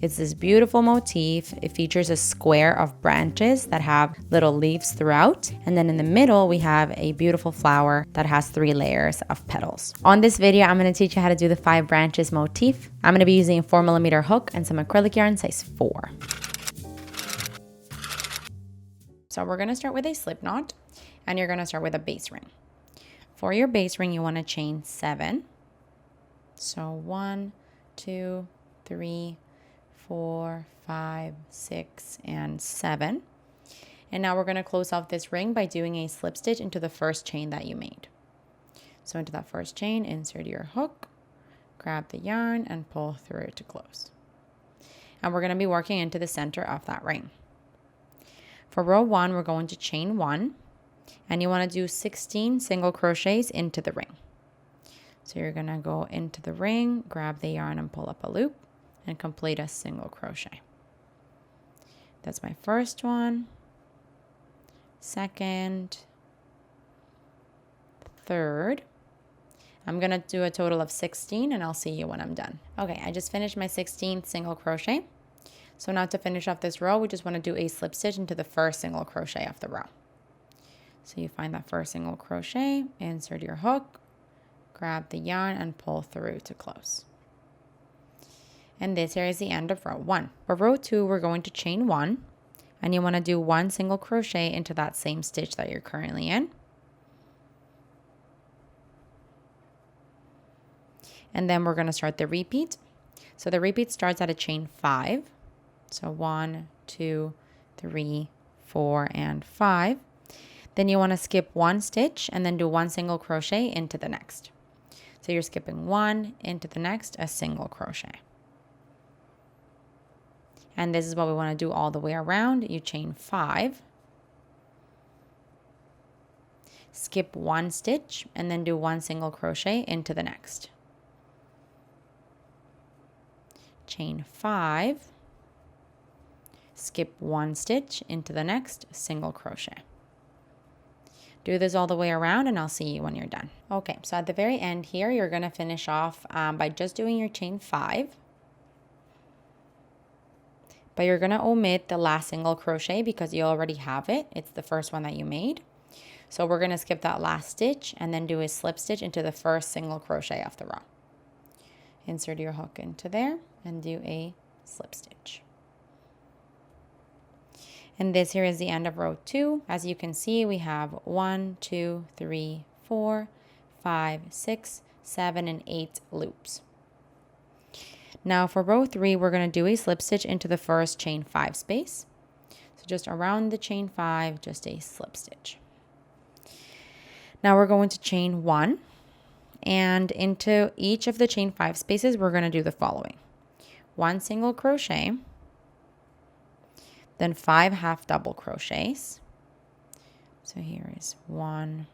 It's this beautiful motif. It features a square of branches that have little leaves throughout. And then in the middle, we have a beautiful flower that has 3 layers of petals. On this video, I'm going to teach you how to do the 5 branches motif. I'm going to be using a 4mm hook and some acrylic yarn size 4. So we're going to start with a slip knot, and you're going to start with a base ring. For your base ring, you want to chain 7. So 1, 2, 3, 4, 5, 6, and 7. And now we're going to close off this ring by doing a slip stitch into the first chain that you made. So into that first chain, insert your hook, grab the yarn, and pull through to close. And we're going to be working into the center of that ring. For row 1, we're going to chain 1, and you want to do 16 single crochets into the ring. So you're going to go into the ring, grab the yarn and pull up a loop, and complete a single crochet. That's my first one, second, third. I'm going to do a total of 16, and I'll see you when I'm done. Okay, I just finished my 16th single crochet. So now to finish off this row, we just want to do a slip stitch into the first single crochet of the row. So you find that first single crochet, insert your hook, grab the yarn, and pull through to close. And this here is the end of row 1. For row 2, we're going to chain 1, and you want to do 1 single crochet into that same stitch that you're currently in. And then we're going to start the repeat. So the repeat starts at a chain 5. So 1, 2, 3, 4, and 5. Then you want to skip 1 stitch and then do 1 single crochet into the next. So you're skipping 1 into the next, a single crochet. And this is what we want to do all the way around. You chain 5, skip 1 stitch, and then do 1 single crochet into the next. Chain 5, skip 1 stitch into the next, single crochet. Do this all the way around, and I'll see you when you're done. Okay, so at the very end here, you're going to finish off by just doing your chain 5. But you're going to omit the last single crochet because you already have it. It's the first one that you made. So we're going to skip that last stitch and then do a slip stitch into the first single crochet of the row. Insert your hook into there and do a slip stitch. And this here is the end of row 2. As you can see, we have 1, 2, 3, 4, 5, 6, 7, and 8 loops. Now for row 3, we're going to do a slip stitch into the first chain 5 space. So just around the chain 5, just a slip stitch. Now we're going to chain 1, and into each of the chain 5 spaces, we're going to do the following. 1 single crochet, then 5 half double crochets. So here is 1,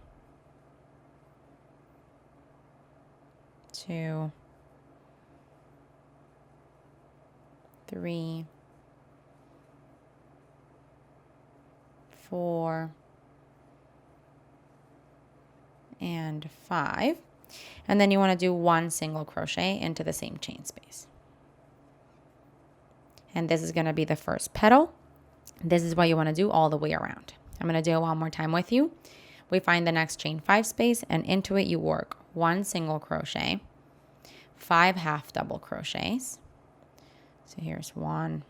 2, 3, 4, and 5. And then you want to do 1 single crochet into the same chain space. And this is going to be the first petal. This is what you want to do all the way around. I'm going to do it one more time with you. We find the next chain 5 space, and into it you work 1 single crochet, 5 half double crochets. So here's 1,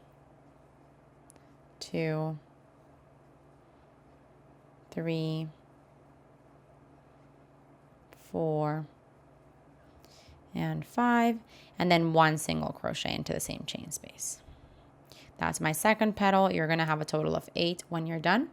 2, 3, 4, and 5, and then 1 single crochet into the same chain space. That's my second petal. You're going to have a total of 8 when you're done.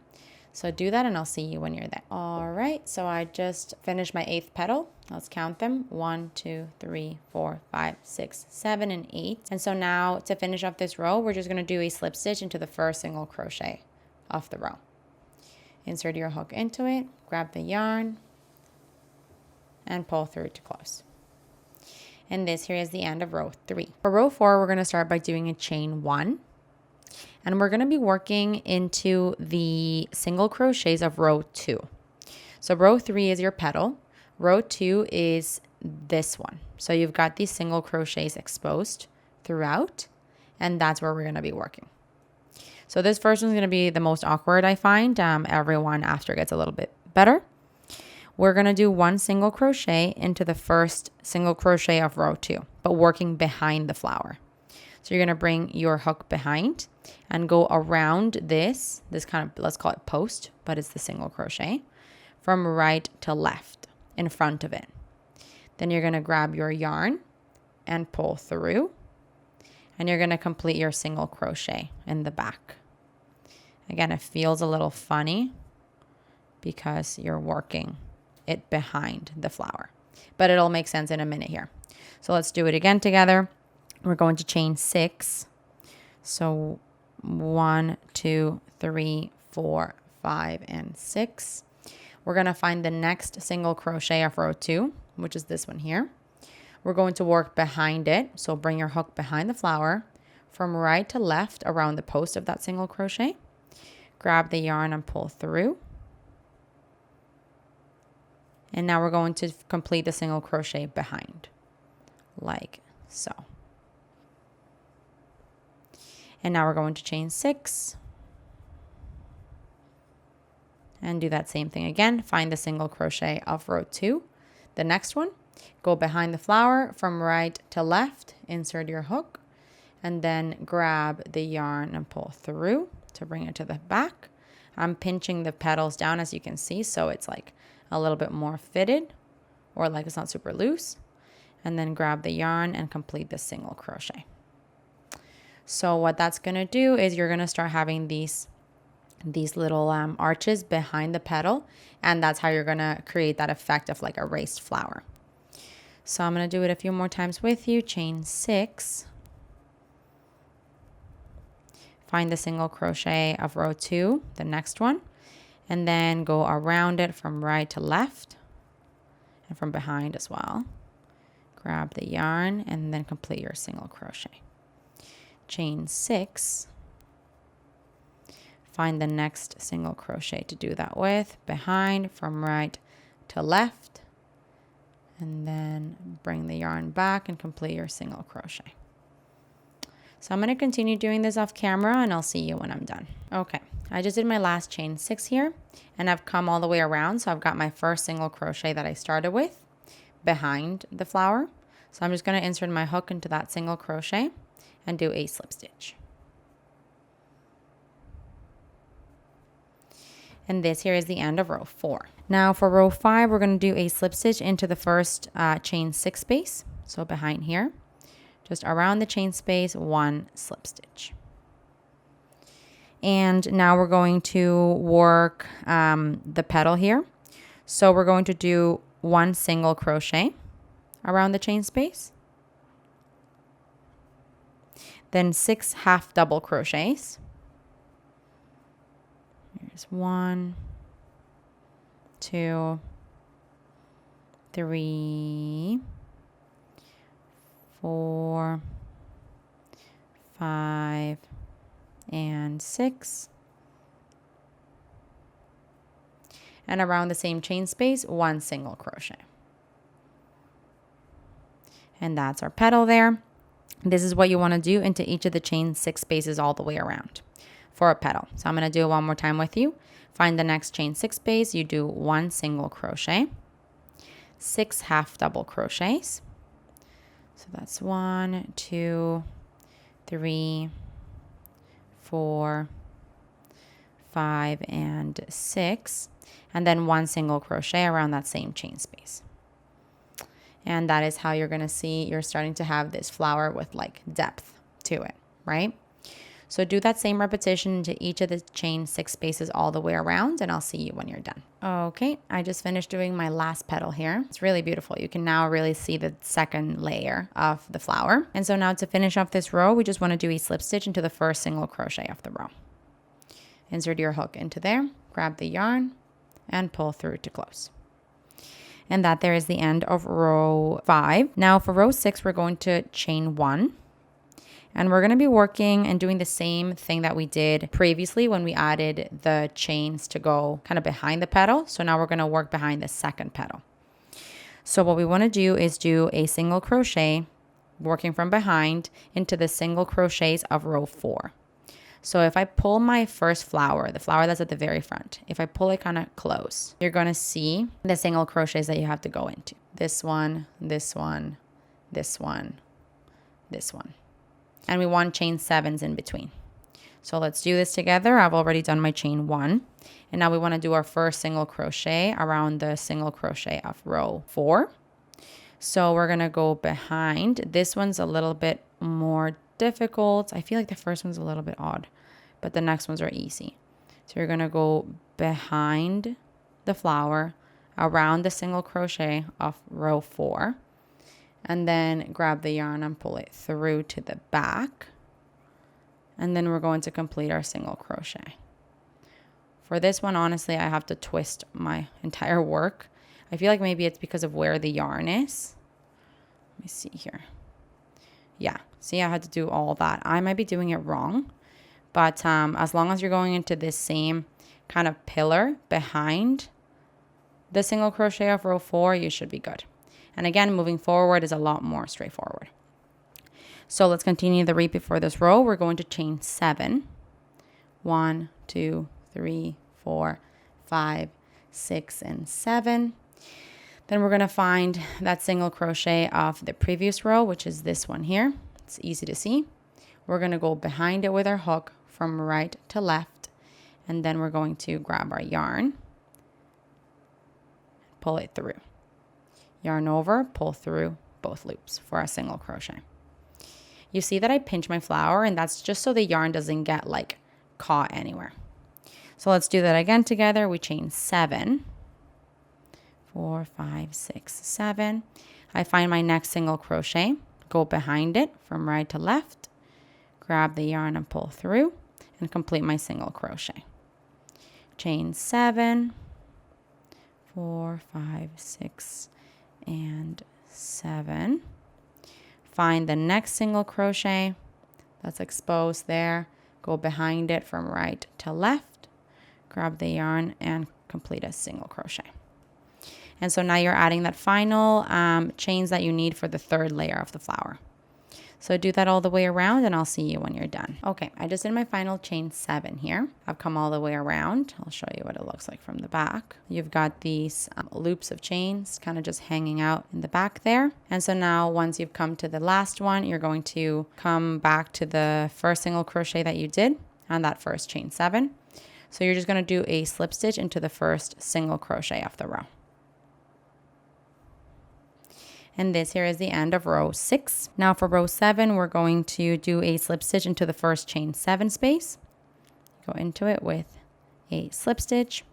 So do that, and I'll see you when you're there. All right, so I just finished my 8th petal. Let's count them. 1, 2, 3, 4, 5, 6, 7, and 8. And so now to finish off this row, we're just going to do a slip stitch into the first single crochet of the row. Insert your hook into it, grab the yarn, and pull through to close. And this here is the end of row 3. For row 4, we're going to start by doing a chain 1. And we're going to be working into the single crochets of row 2. So row 3 is your petal. Row 2 is this one. So you've got these single crochets exposed throughout. and that's where we're going to be working. So this first one's going to be the most awkward, I find. Everyone after gets a little bit better. We're going to do 1 single crochet into the first single crochet of row 2, but working behind the flower. So you're going to bring your hook behind and go around this kind of, let's call it post, but it's the single crochet, from right to left in front of it. Then you're going to grab your yarn and pull through, and you're going to complete your single crochet in the back. Again, it feels a little funny because you're working it behind the flower, but it'll make sense in a minute here. So let's do it again together. We're going to chain 6. So 1, 2, 3, 4, 5, and 6. We're going to find the next single crochet of row 2, which is this one here. We're going to work behind it. So bring your hook behind the flower from right to left around the post of that single crochet. Grab the yarn and pull through. And now we're going to complete the single crochet behind, like so. And now we're going to chain 6 and do that same thing again. Find the single crochet of row 2. The next one, go behind the flower from right to left, insert your hook, and then grab the yarn and pull through to bring it to the back. I'm pinching the petals down, as you can see, so it's like a little bit more fitted, or like it's not super loose. And then grab the yarn and complete the single crochet. So what that's going to do is you're going to start having these little arches behind the petal, and that's how you're going to create that effect of like a raised flower. So I'm going to do it a few more times with you. Chain 6. Find the single crochet of row 2, the next one, and then go around it from right to left and from behind as well. Grab the yarn and then complete your single crochet. Chain 6. Find the next single crochet to do that with, behind from right to left, and then bring the yarn back and complete your single crochet. So I'm going to continue doing this off camera, and I'll see you when I'm done. Okay, I just did my last chain 6 here, and I've come all the way around. So I've got my first single crochet that I started with behind the flower. So I'm just going to insert my hook into that single crochet and do a slip stitch. And this here is the end of row 4. Now for row 5, we're going to do a slip stitch into the first chain 6 space. So behind here, just around the chain space, 1 slip stitch. And now we're going to work the petal here. So we're going to do 1 single crochet around the chain space. Then 6 half double crochets. Here's 1, 2, 3, 4, 5, and 6. And around the same chain space, 1 single crochet. And that's our petal there. This is what you want to do into each of the chain 6 spaces all the way around for a petal. So I'm going to do it one more time with you. Find the next chain 6 space. You do 1 single crochet, 6 half double crochets. So that's 1, 2, 3, 4, 5, and 6. And then 1 single crochet around that same chain space. And that is how you're going to see you're starting to have this flower with like depth to it, right? So do that same repetition into each of the chain 6 spaces all the way around, and I'll see you when you're done. Okay, I just finished doing my last petal here. It's really beautiful. You can now really see the second layer of the flower. And so now to finish off this row, we just want to do a slip stitch into the first single crochet of the row. Insert your hook into there, grab the yarn, and pull through to close. And that there is the end of row 5. Now for row 6, we're going to chain 1. And we're going to be working and doing the same thing that we did previously when we added the chains to go kind of behind the petal. So now we're going to work behind the second petal. So what we want to do is do a single crochet working from behind into the single crochets of row 4. So if I pull my first flower, the flower that's at the very front, if I pull it kind of close, you're going to see the single crochets that you have to go into. This one, this one, this one, this one. And we want chain 7s in between. So let's do this together. I've already done my chain 1. And now we want to do our first single crochet around the single crochet of row 4. So we're going to go behind. This one's a little bit more difficult. I feel like the first one's a little bit odd, but the next ones are easy. So you're going to go behind the flower around the single crochet of row 4, and then grab the yarn and pull it through to the back. And then we're going to complete our single crochet. For this one, honestly, I have to twist my entire work. I feel like maybe it's because of where the yarn is. Let me see here. Yeah, see, I had to do all that. I might be doing it wrong, but as long as you're going into this same kind of pillar behind the single crochet of row 4, you should be good. And again, moving forward is a lot more straightforward. So let's continue the repeat for this row. We're going to chain 7. 1, 2, 3, 4, 5, 6, and 7. Then we're going to find that single crochet of the previous row, which is this one here. It's easy to see. We're going to go behind it with our hook from right to left, and then we're going to grab our yarn, pull it through. Yarn over, pull through both loops for a single crochet. You see that I pinch my flower, and that's just so the yarn doesn't get like caught anywhere. So let's do that again together. We chain 7. 4, 5, 6, 7. I find my next single crochet, go behind it from right to left, grab the yarn and pull through, and complete my single crochet. Chain 7, 4, 5, 6, and 7. Find the next single crochet that's exposed there, go behind it from right to left, grab the yarn and complete a single crochet. And so now you're adding that final chains that you need for the third layer of the flower. So do that all the way around, and I'll see you when you're done. Okay, I just did my final chain 7 here. I've come all the way around. I'll show you what it looks like from the back. You've got these loops of chains kind of just hanging out in the back there. And so now once you've come to the last one, you're going to come back to the first single crochet that you did on that first chain 7. So you're just going to do a slip stitch into the first single crochet of the row. And this here is the end of row 6. Now for row 7, we're going to do a slip stitch into the first chain 7 space. Go into it with a slip stitch.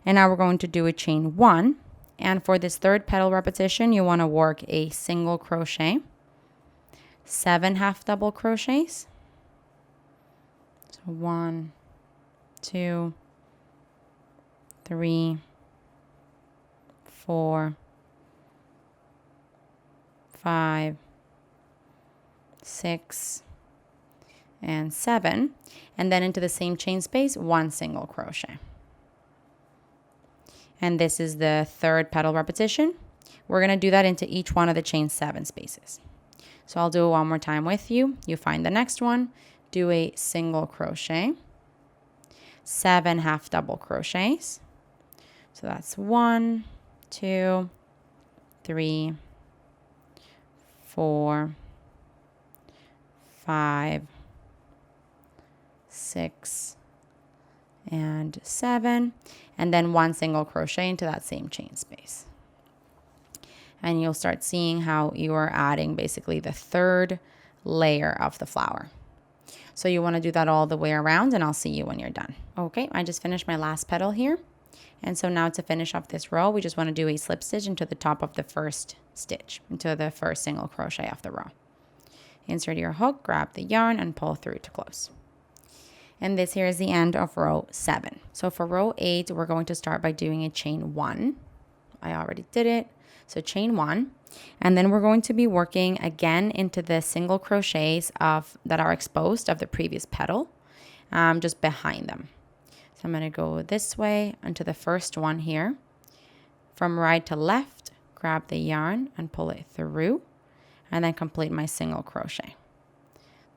And now we're going to do a chain 1. And for this third petal repetition, you want to work a single crochet, 7 half double crochets. So 1, 2, 3, 4, 5, 6, and 7, and then into the same chain space, 1 single crochet. And this is the third petal repetition. We're going to do that into each one of the chain 7 spaces. So I'll do it one more time with you. You find the next one, do a single crochet, 7 half double crochets. So that's 1, 2, 3, 4, 5, 6, and 7, and then 1 single crochet into that same chain space. And you'll start seeing how you are adding basically the third layer of the flower. So you want to do that all the way around, and I'll see you when you're done. Okay, I just finished my last petal here. And so now to finish off this row, we just want to do a slip stitch into the top of the first stitch, into the first single crochet of the row. Insert your hook, grab the yarn, and pull through to close. And this here is the end of row 7. So for row 8, we're going to start by doing a chain 1. I already did it. So chain 1. And then we're going to be working again into the single crochets that are exposed of the previous petal, just behind them. So I'm going to go this way onto the first one here. From right to left, grab the yarn and pull it through. and then complete my single crochet.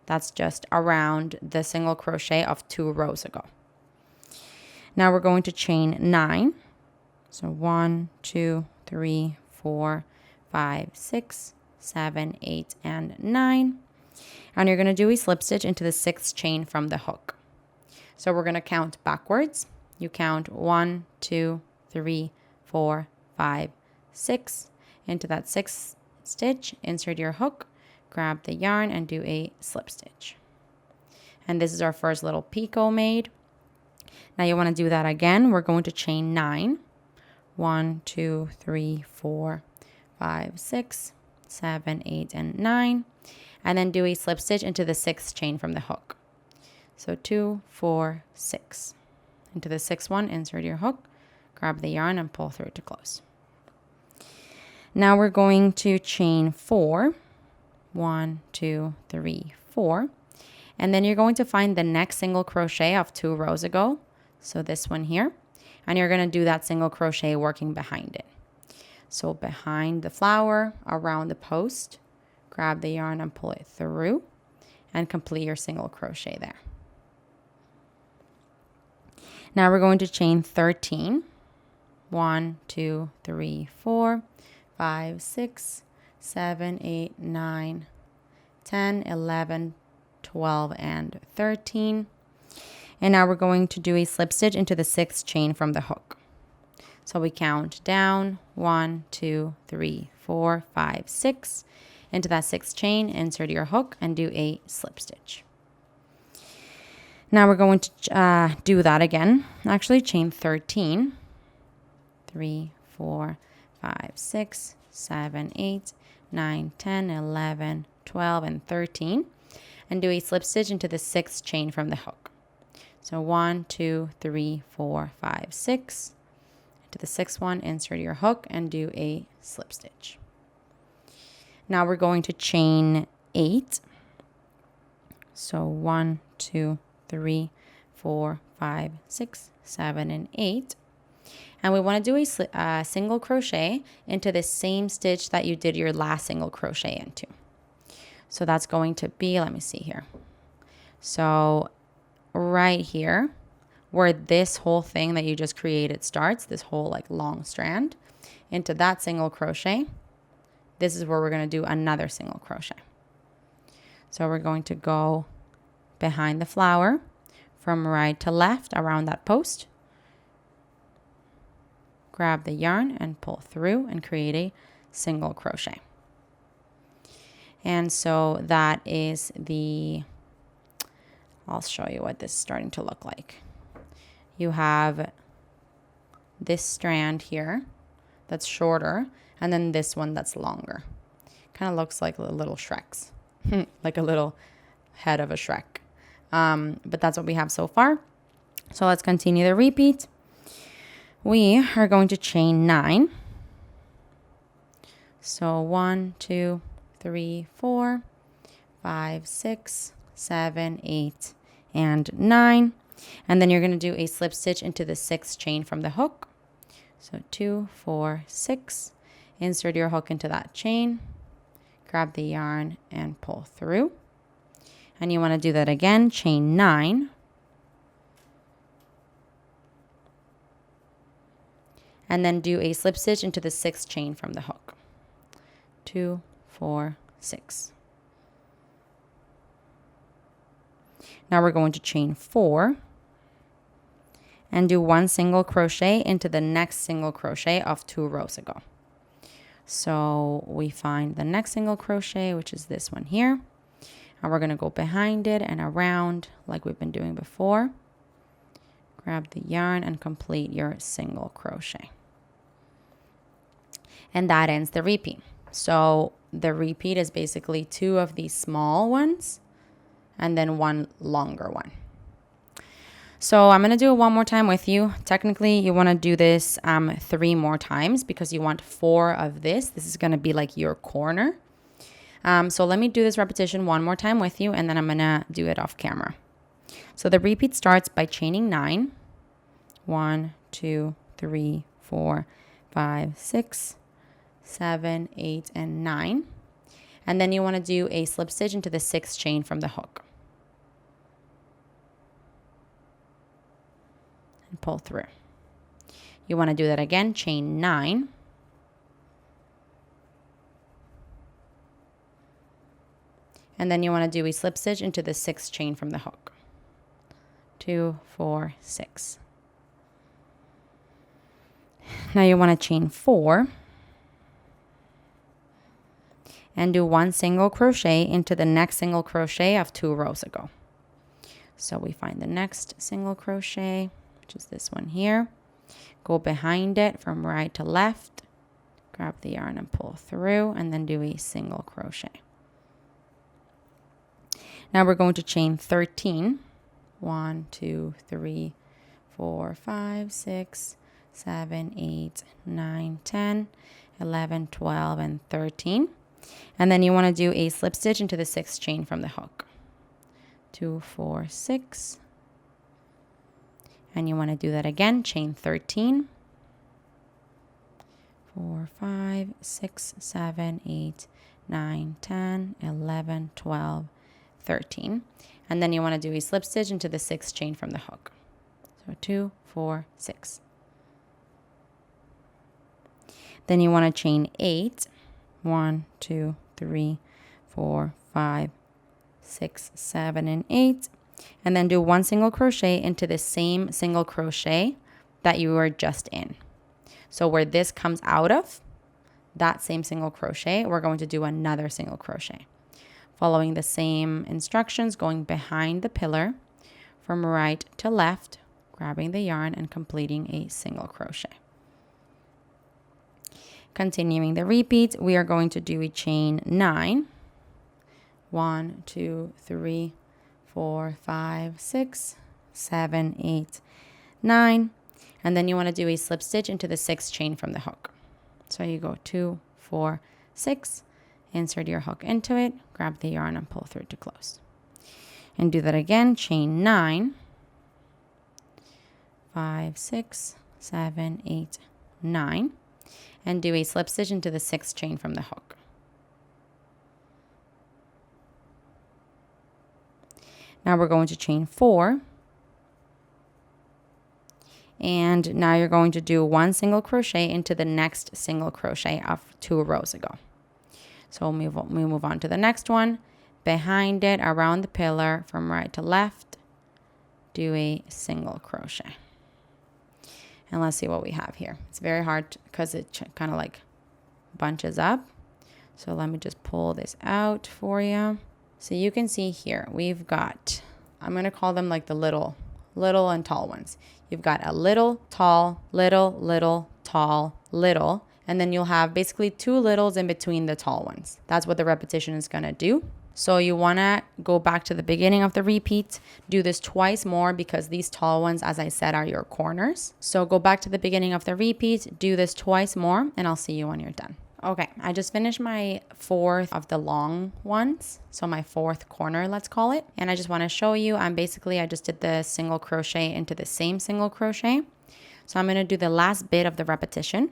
That's just around the single crochet of 2 rows ago. Now we're going to chain 9. So 1, 2, 3, 4, 5, 6, 7, 8, and 9. And you're going to do a slip stitch into the 6th chain from the hook. So we're going to count backwards. You count 1, 2, 3, 4, 5, 6. Into that 6th stitch, insert your hook, grab the yarn, and do a slip stitch. And this is our first little picot made. Now you want to do that again. We're going to chain 9. 1, 2, 3, 4, 5, 6, 7, 8, and 9. And then do a slip stitch into the 6th chain from the hook. So 2, 4, 6. Into the 6th one, insert your hook, grab the yarn, and pull through to close. Now we're going to chain 4. 1, 2, 3, 4. And then you're going to find the next single crochet of 2 rows ago. So this one here. And you're going to do that single crochet working behind it. So behind the flower, around the post, grab the yarn and pull it through and complete your single crochet there. Now we're going to chain 13. 1, 2, 3, 4, 5, 6, 7, 8, 9, 10, 11, 12, and 13. And now we're going to do a slip stitch into the 6th chain from the hook. So we count down 1, 2, 3, 4, 5, 6. Into that 6th chain, insert your hook and do a slip stitch. Now we're going to do that again. Actually, chain 13. 3, 4, 5, 6, 7, 8, 9, 10, 11, 12, and 13. And do a slip stitch into the 6th chain from the hook. So 1, 2, 3, 4, 5, 6. Into the 6th one, insert your hook and do a slip stitch. Now we're going to chain 8. So 1, 2, 3, 4, 5, 6, 7, and 8. And we want to do a single crochet into the same stitch that you did your last single crochet into. So that's going to be, let me see here. So right here, where this whole thing that you just created starts, this whole like long strand, into that single crochet, this is where we're going to do another single crochet. So we're going to go behind the flower from right to left around that post. Grab the yarn and pull through and create a single crochet. And so that is I'll show you what this is starting to look like. You have this strand here that's shorter, and then this one that's longer. Kind of looks like little Shreks, like a little head of a Shrek. But that's what we have so far. So let's continue the repeat. We are going to chain 9. So 1, 2, 3, 4, 5, 6, 7, 8, and 9. And then you're going to do a slip stitch into the 6th chain from the hook. So 2, 4, 6. Insert your hook into that chain. Grab the yarn and pull through. And you want to do that again, chain 9. And then do a slip stitch into the 6th chain from the hook. 2, 4, 6. Now we're going to chain 4 and do 1 single crochet into the next single crochet of 2 rows ago. So we find the next single crochet, which is this one here, and we're going to go behind it and around like we've been doing before. Grab the yarn and complete your single crochet. And that ends the repeat. So the repeat is basically 2 of these small ones and then 1 longer one. So I'm going to do it one more time with you. Technically, you want to do this 3 more times because you want 4 of this. This is going to be like your corner. So let me do this repetition one more time with you, and then I'm going to do it off camera. So the repeat starts by chaining 9. 1, 2, 3, 4, 5, 6, 7, 8, and 9. And then you want to do a slip stitch into the 6th chain from the hook. And pull through. You want to do that again, chain 9. And then you want to do a slip stitch into the 6th chain from the hook. 2, 4, 6. Now you want to chain 4 and do 1 single crochet into the next single crochet of 2 rows ago. So we find the next single crochet, which is this one here. Go behind it from right to left, grab the yarn and pull through, and then do a single crochet. Now we're going to chain 13. 1, 2, 3, 4, 5, 6, 7, 8, 9, 10, 11, 12, and 13. And then you want to do a slip stitch into the 6th chain from the hook. 2, 4, 6. And you want to do that again, chain 13. 4, 5, 6, 7, 8, 9, 10, 11, 12, 13. And then you want to do a slip stitch into the 6th chain from the hook. So 2, 4, 6. Then you want to chain 8. 1, 2, 3, 4, 5, 6, 7, and 8. And then do 1 single crochet into the same single crochet that you were just in. So where this comes out of, that same single crochet, we're going to do another single crochet. Following the same instructions, going behind the pillar from right to left, grabbing the yarn and completing a single crochet. Continuing the repeat, we are going to do a chain 9. 1, 2, 3, 4, 5, 6, 7, 8, 9. And then you want to do a slip stitch into the 6th chain from the hook. So you go 2, 4, 6, insert your hook into it, grab the yarn and pull through to close. And do that again, chain 9, 5, 6, 7, 8, 9. And do a slip stitch into the 6th chain from the hook. Now we're going to chain 4. And now you're going to do 1 single crochet into the next single crochet of 2 rows ago. So we move on to the next one. Behind it, around the pillar, from right to left, do a single crochet. And let's see what we have here. It's very hard because it kind of like bunches up. So let me just pull this out for you. So you can see here, we've got, I'm going to call them like the little and tall ones. You've got a little, tall, little, tall, little, and then you'll have basically 2 littles in between the tall ones. That's what the repetition is going to do. So you want to go back to the beginning of the repeat, do this twice more because these tall ones, as I said, are your corners. So go back to the beginning of the repeat, do this twice more, and I'll see you when you're done. Okay, I just finished my 4th of the long ones. So my 4th corner, let's call it. And I just want to show you, I just did the single crochet into the same single crochet. So I'm going to do the last bit of the repetition,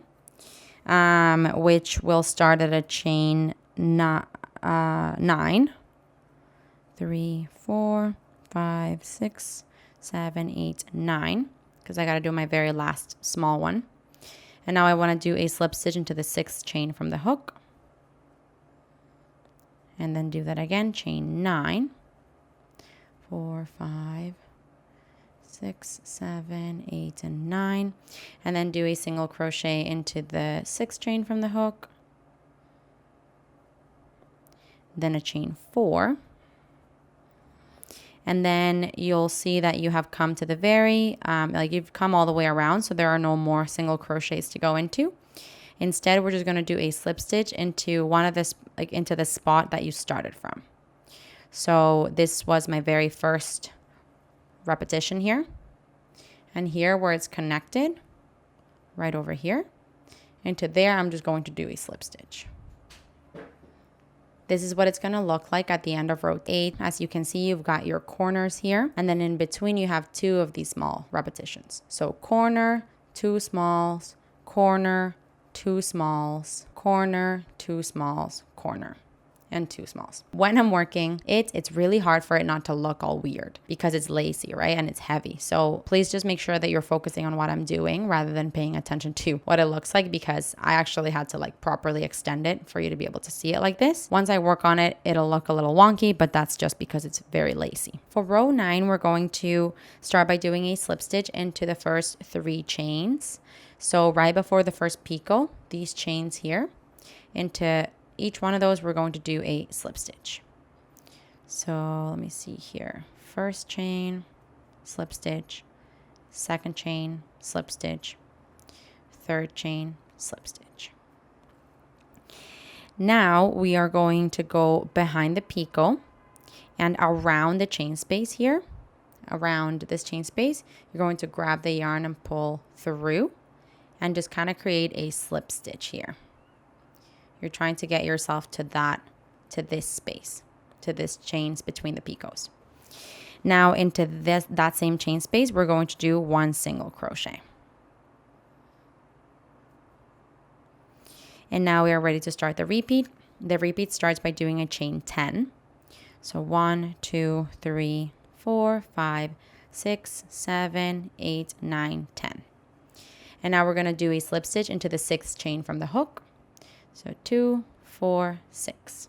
which will start at a chain 9, 3, 4, 5, 6, 7, 8, 9, because I got to do my very last small one. And now I want to do a slip stitch into the 6th chain from the hook. And then do that again, chain 9, 4, 5, 6, 7, 8, and 9. And then do a single crochet into the 6th chain from the hook. Then a chain 4. And then you'll see that you have come to the very, you've come all the way around, so there are no more single crochets to go into. Instead, we're just going to do a slip stitch into one of this, into the spot that you started from. So this was my very first repetition here. And here where it's connected, right over here, into there, I'm just going to do a slip stitch. This is what it's going to look like at the end of row 8. As you can see, you've got your corners here. And then in between, you have 2 of these small repetitions. So corner, 2 smalls, corner, 2 smalls, corner, 2 smalls, corner. and 2 smalls. When I'm working it's really hard for it not to look all weird because it's lacy, right? And it's heavy. So please just make sure that you're focusing on what I'm doing rather than paying attention to what it looks like, because I actually had to like properly extend it for you to be able to see it like this. Once I work on it, it'll look a little wonky, but that's just because it's very lacy. For row 9, we're going to start by doing a slip stitch into the first 3 chains. So right before the first picot, these chains here, into each one of those, we're going to do a slip stitch. So let me see here. First chain, slip stitch, second chain, slip stitch, third chain, slip stitch. Now we are going to go behind the picot and around the chain space here, around this chain space, you're going to grab the yarn and pull through and just kind of create a slip stitch here. You're trying to get yourself to this space, to this chains between the picots. Now into that same chain space, we're going to do 1 single crochet. And now we are ready to start the repeat. The repeat starts by doing a chain 10. So 1, 2, 3, 4, 5, 6, 7, 8, 9, 10. And now we're going to do a slip stitch into the 6th chain from the hook. So 2, 4, 6.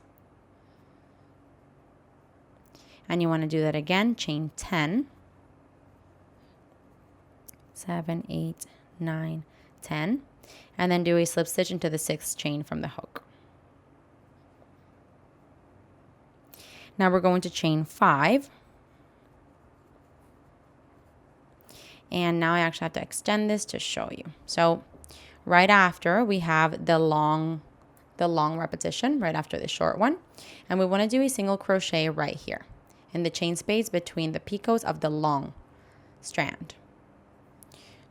And you want to do that again, chain 10, 7, 8, 9, 10. And then do a slip stitch into the 6th chain from the hook. Now we're going to chain 5. And now I actually have to extend this to show you. So right after we have the long repetition, right after the short one. And we want to do a single crochet right here in the chain space between the picots of the long strand.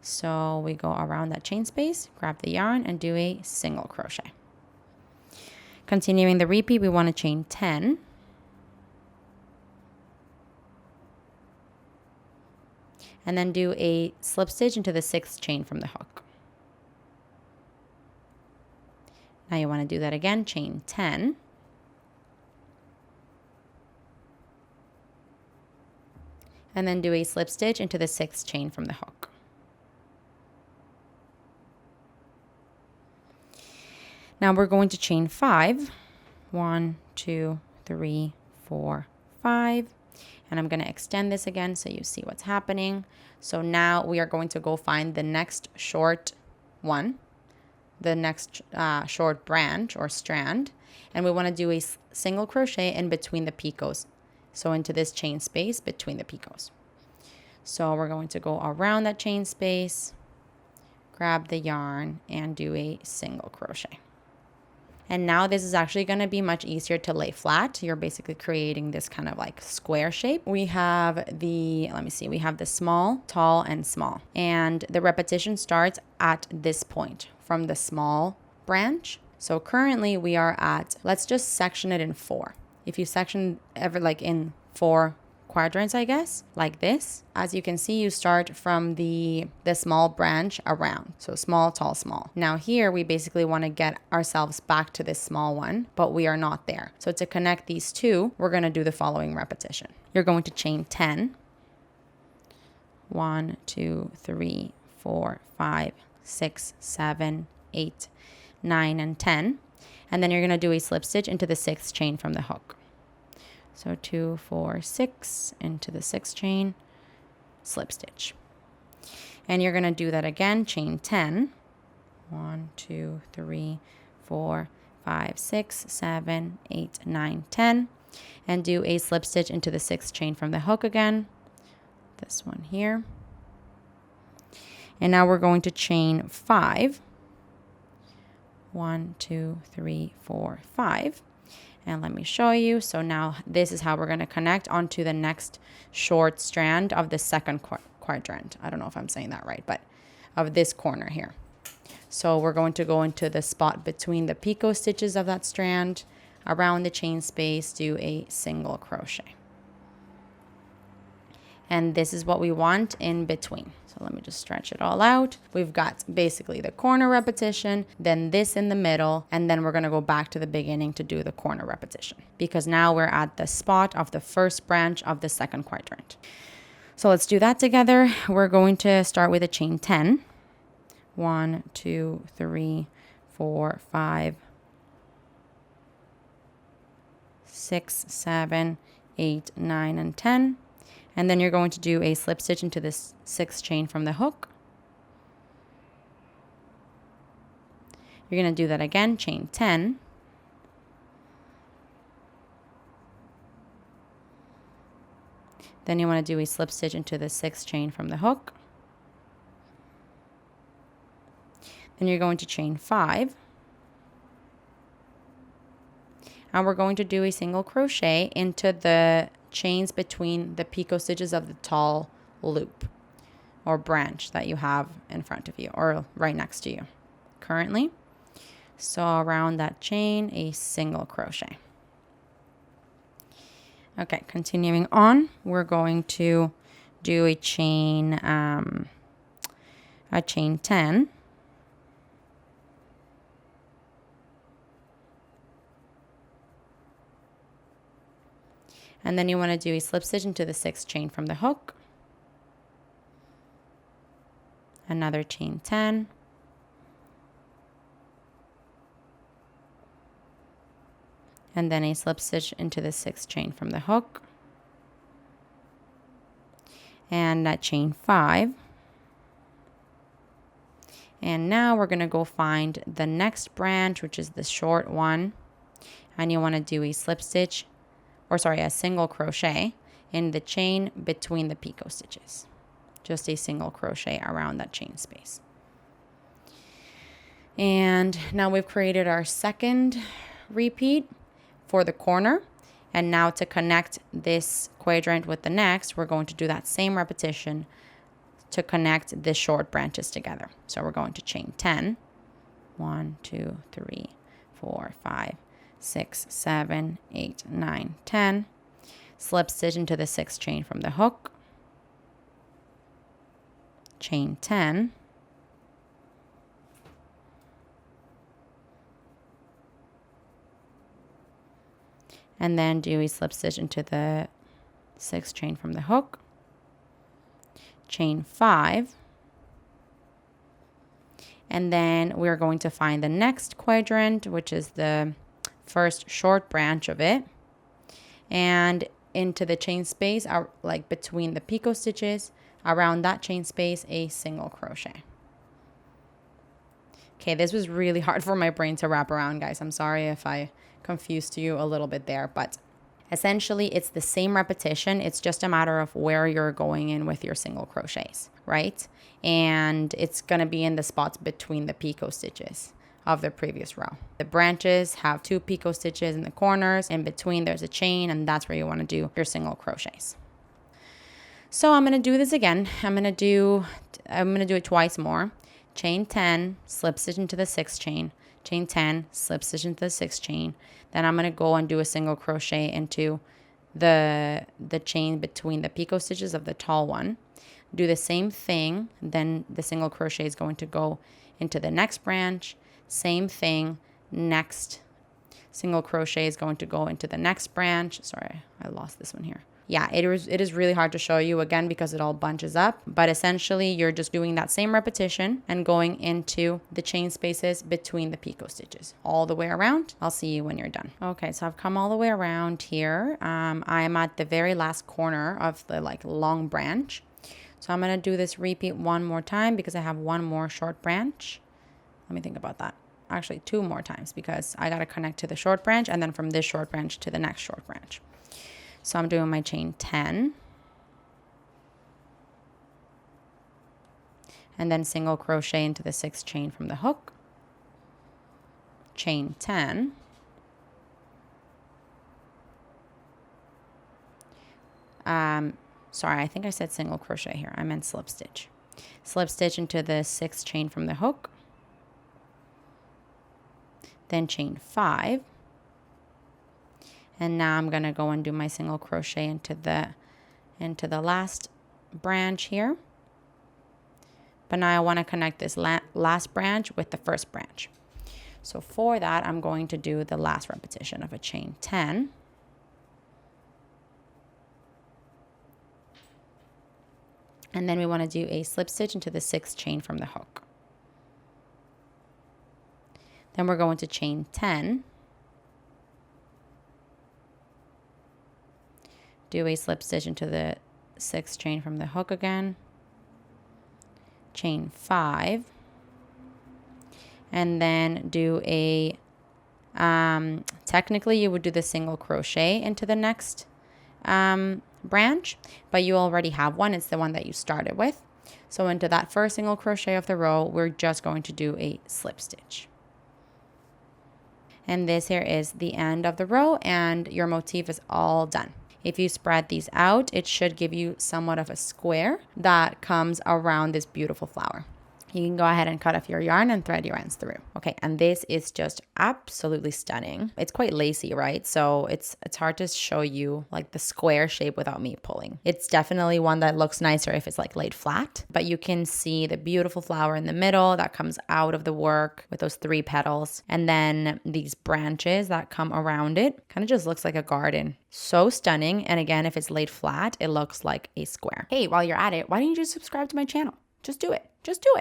So we go around that chain space, grab the yarn and do a single crochet. Continuing the repeat, we want to chain 10. And then do a slip stitch into the 6th chain from the hook. Now you want to do that again, chain 10. And then do a slip stitch into the 6th chain from the hook. Now we're going to chain 5. 1, 2, 3, 4, 5. And I'm going to extend this again so you see what's happening. So now we are going to go find the next short one, the next short branch or strand. And we want to do a single crochet in between the picots. So into this chain space between the picots. So we're going to go around that chain space, grab the yarn and do a single crochet. And now this is actually going to be much easier to lay flat. You're basically creating this kind of like square shape. We have the small, tall, and small. And the repetition starts at this point from the small branch. So currently we are at, let's just section it in 4. If you section in 4 quadrants, I guess, like this, as you can see, you start from the small branch around. So small, tall, small. Now here we basically want to get ourselves back to this small one, but we are not there. So to connect these two, we're going to do the following repetition. You're going to chain 10. 1, 2, 3, 4, 5, 6, 7, 8, 9, and 10. And then you're going to do a slip stitch into the 6th chain from the hook. So 2, 4, 6 into the 6th chain, slip stitch. And you're going to do that again, chain 10. 1, 2, 3, 4, 5, 6, 7, 8, 9, 10. And do a slip stitch into the 6th chain from the hook again. This one here. And now we're going to chain 5. 1, 2, 3, 4, 5. And let me show you. So now this is how we're going to connect onto the next short strand of the second quadrant. I don't know if I'm saying that right, but of this corner here. So we're going to go into the spot between the picot stitches of that strand, around the chain space, do a single crochet. And this is what we want in between. So let me just stretch it all out. We've got basically the corner repetition, then this in the middle, and then we're going to go back to the beginning to do the corner repetition, because now we're at the spot of the first branch of the second quadrant. So let's do that together. We're going to start with a chain 10. 1, 2, 3, 4, 5, 6, 7, 8, 9, and 10. And then you're going to do a slip stitch into this 6th chain from the hook. You're going to do that again, chain 10. Then you want to do a slip stitch into the 6th chain from the hook. Then you're going to chain 5. And we're going to do a single crochet into the chains between the picot stitches of the tall loop or branch that you have in front of you or right next to you currently. So around that chain, a single crochet. Okay, continuing on, we're going to do a chain 10. And then you want to do a slip stitch into the 6th chain from the hook. Another chain 10. And then a slip stitch into the 6th chain from the hook. And that chain 5. And now we're going to go find the next branch, which is the short one. And you want to do a slip stitch, a single crochet in the chain between the picot stitches. Just a single crochet around that chain space. And now we've created our second repeat for the corner. And now to connect this quadrant with the next, we're going to do that same repetition to connect the short branches together. So we're going to chain 10. 1, 2, 3, 4, 5, 6, 7, 8, 9, 10. Slip stitch into the 6th chain from the hook. Chain 10. And then do a slip stitch into the 6th chain from the hook. Chain 5. And then we're going to find the next quadrant, which is the first short branch of it, and into the chain space like between the picot stitches, around that chain space, a single crochet. Okay, this was really hard for my brain to wrap around, guys. I'm sorry if I confused you a little bit there, but essentially it's the same repetition. It's just a matter of where you're going in with your single crochets, right? And it's going to be in the spots between the picot stitches of the previous row. The branches have 2 picot stitches in the corners. In between there's a chain, and that's where you want to do your single crochets. So I'm going to do this again. I'm going to do it twice more. Chain 10, slip stitch into the 6th chain. Chain 10, slip stitch into the 6th chain. Then I'm going to go and do a single crochet into the chain between the picot stitches of the tall one. Do the same thing. Then the single crochet is going to go into the next branch. Same thing, next single crochet is going to go into the next branch. Sorry, I lost this one here. Yeah, it is really hard to show you again because it all bunches up. But essentially, you're just doing that same repetition and going into the chain spaces between the picot stitches all the way around. I'll see you when you're done. Okay, so I've come all the way around here. I am at the very last corner of the long branch. So I'm going to do this repeat one more time because I have one more short branch. Let me think about that. Actually, 2 more times because I got to connect to the short branch and then from this short branch to the next short branch. So I'm doing my chain 10. And then single crochet into the 6th chain from the hook. Chain 10. Sorry, I think I said single crochet here. I meant slip stitch. Slip stitch into the 6th chain from the hook. Then chain 5. And now I'm going to go and do my single crochet into the last branch here. But now I want to connect this last branch with the first branch. So for that, I'm going to do the last repetition of a chain 10. And then we want to do a slip stitch into the 6th chain from the hook. Then we're going to chain 10. Do a slip stitch into the 6th chain from the hook again. Chain 5. And then do a, technically you would do the single crochet into the next branch, but you already have one. It's the one that you started with. So into that first single crochet of the row, we're just going to do a slip stitch. And this here is the end of the row, and your motif is all done. If you spread these out, it should give you somewhat of a square that comes around this beautiful flower. You can go ahead and cut off your yarn and thread your ends through. Okay, and this is just absolutely stunning. It's quite lacy, right? So it's hard to show you like the square shape without me pulling. It's definitely one that looks nicer if it's like laid flat, but you can see the beautiful flower in the middle that comes out of the work with those 3 petals. And then these branches that come around it kind of just looks like a garden. So stunning. And again, if it's laid flat, it looks like a square. Hey, while you're at it, why don't you just subscribe to my channel? Just do it. Just do it.